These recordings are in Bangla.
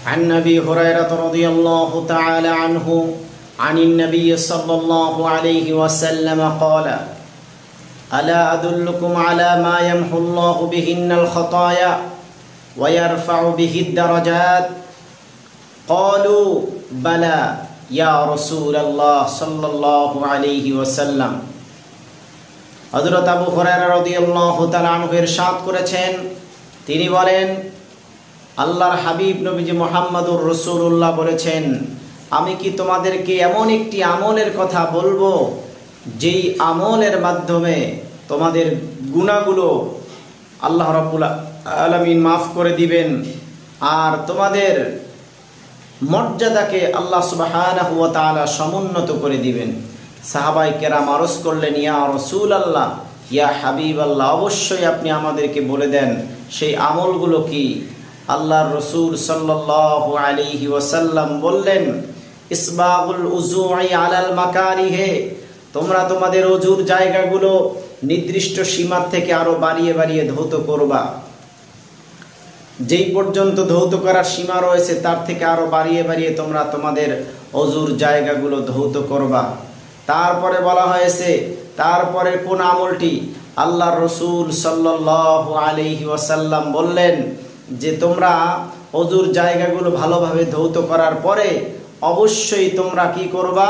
عن أبي هريرة رضي الله تعالى عنه عن النبي صلى الله عليه وسلم قال: ألا أدلكم على ما يمحو الله بهن الخطايا ويرفع به الدرجات؟ قالوا: بلى يا رسول الله صلى الله عليه وسلم। হযরত আবু হুরায়রা রাদিয়াল্লাহু তাআলা আনহু ইরশাদ করেছেন, তিনি বলেন, আল্লাহর হাবিব নবীজি মুহাম্মদুর রাসূলুল্লাহ বলেছেন, আমি কি তোমাদেরকে এমন একটি আমলের কথা বলবো যেই আমলের মাধ্যমে তোমাদের গুনাহগুলো আল্লাহ রাব্বুল আলামিন মাফ করে দিবেন আর তোমাদের মর্যাদাকে আল্লাহ সুবহানাহু ওয়া তাআলা সমুন্নত করে দিবেন। সাহাবায়ে কেরাম আরজ করলেন, ইয়া রাসূলুল্লাহ, ইয়া হাবিবাল্লাহ, অবশ্যই আপনি আমাদেরকে বলে দেন সেই আমলগুলো কি। আল্লাহর রাসূল সাল্লাল্লাহু আলাইহি ওয়াসাল্লাম বললেন, ইসবাগুল উযুই আলাল মাকারিহে, তোমরা তোমাদের ওযুর জায়গাগুলো নির্দিষ্ট সীমা থেকে আরো বাড়িয়ে বাড়িয়ে ধৌত করবা। যেই পর্যন্ত ধৌত করার সীমা রয়েছে তার থেকে আরো বাড়িয়ে বাড়িয়ে তোমরা তোমাদের ওযুর জায়গাগুলো ধৌত করবা। তারপরে বলা হয়েছে, তারপরে কোন আমলটি? আল্লাহর রাসূল সাল্লাল্লাহু আলাইহি ওয়াসাল্লাম বললেন যে তোমরা ওযুর জায়গাগুলো ভালোভাবে ধৌত করার পরে অবশ্যই তোমরা কি করবা?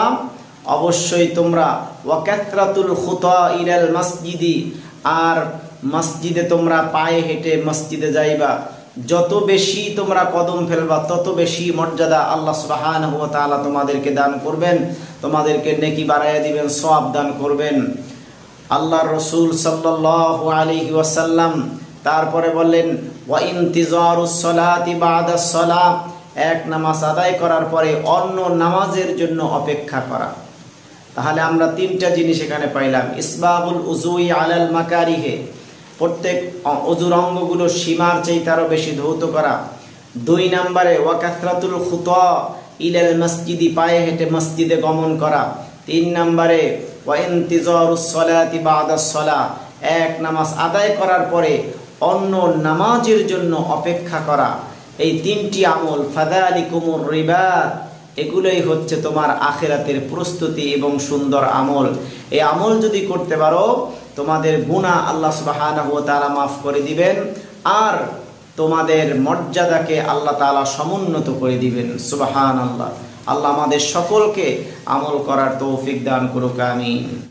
অবশ্যই তোমরা ওয়াকাতরাতুল খুতা ইলাল মসজিদি, আর মসজিদে তোমরা পায়ে হেঁটে মসজিদে যাইবা। যত বেশি তোমরা কদম ফেলবা তত বেশি মর্যাদা আল্লাহ সুবহানাহু ওয়া তাআলা তোমাদেরকে দান করবেন, তোমাদেরকে নেকি বাড়াইয়া দিবেন, সওয়াব দান করবেন। আল্লাহর রাসূল সাল্লাল্লাহু আলাইহি ওয়াসাল্লাম তারপরে বললেন, ওয়া ইনতিজারুস সালাতি বাদাস সালাহ, এক নামাজ আদায় করার পরে অন্য নামাজের জন্য অপেক্ষা করা। তাহলে আমরা তিনটা জিনিস এখানে পাইলাম। ইসবাগুল উযুই আলাল মাকারিহে, প্রত্যেক ওযুর অঙ্গগুলো সীমার চাইতে আরো বেশি ধৌত করা। 2 নম্বরে ওয়াকাসরাতুল খুতা ইলাল মসজিদি, পায়ে হেঁটে মসজিদে গমন করা। 3 নম্বরে ওয়া ইনতিজারুস সালাতি বাদাস সালাহ, এক নামাজ আদায় করার পরে অন্য নামাজের জন্য অপেক্ষা করা। এই 3টি আমল, ফাযালিকুমুর রিবাত, এগুলোই হচ্ছে তোমার আখিরাতের প্রস্তুতি এবং সুন্দর আমল। এই আমল যদি করতে পারো তোমাদের গুনাহ আল্লাহ সুবহানাহু ওয়া তাআলা মাফ করে দিবেন আর তোমাদের মর্যাদাকে আল্লাহ তাআলা সমুন্নত করে দিবেন। সুবহানাল্লাহ। আল্লাহ আমাদের সকলকে আমল করার তৌফিক দান করুক, আমিন।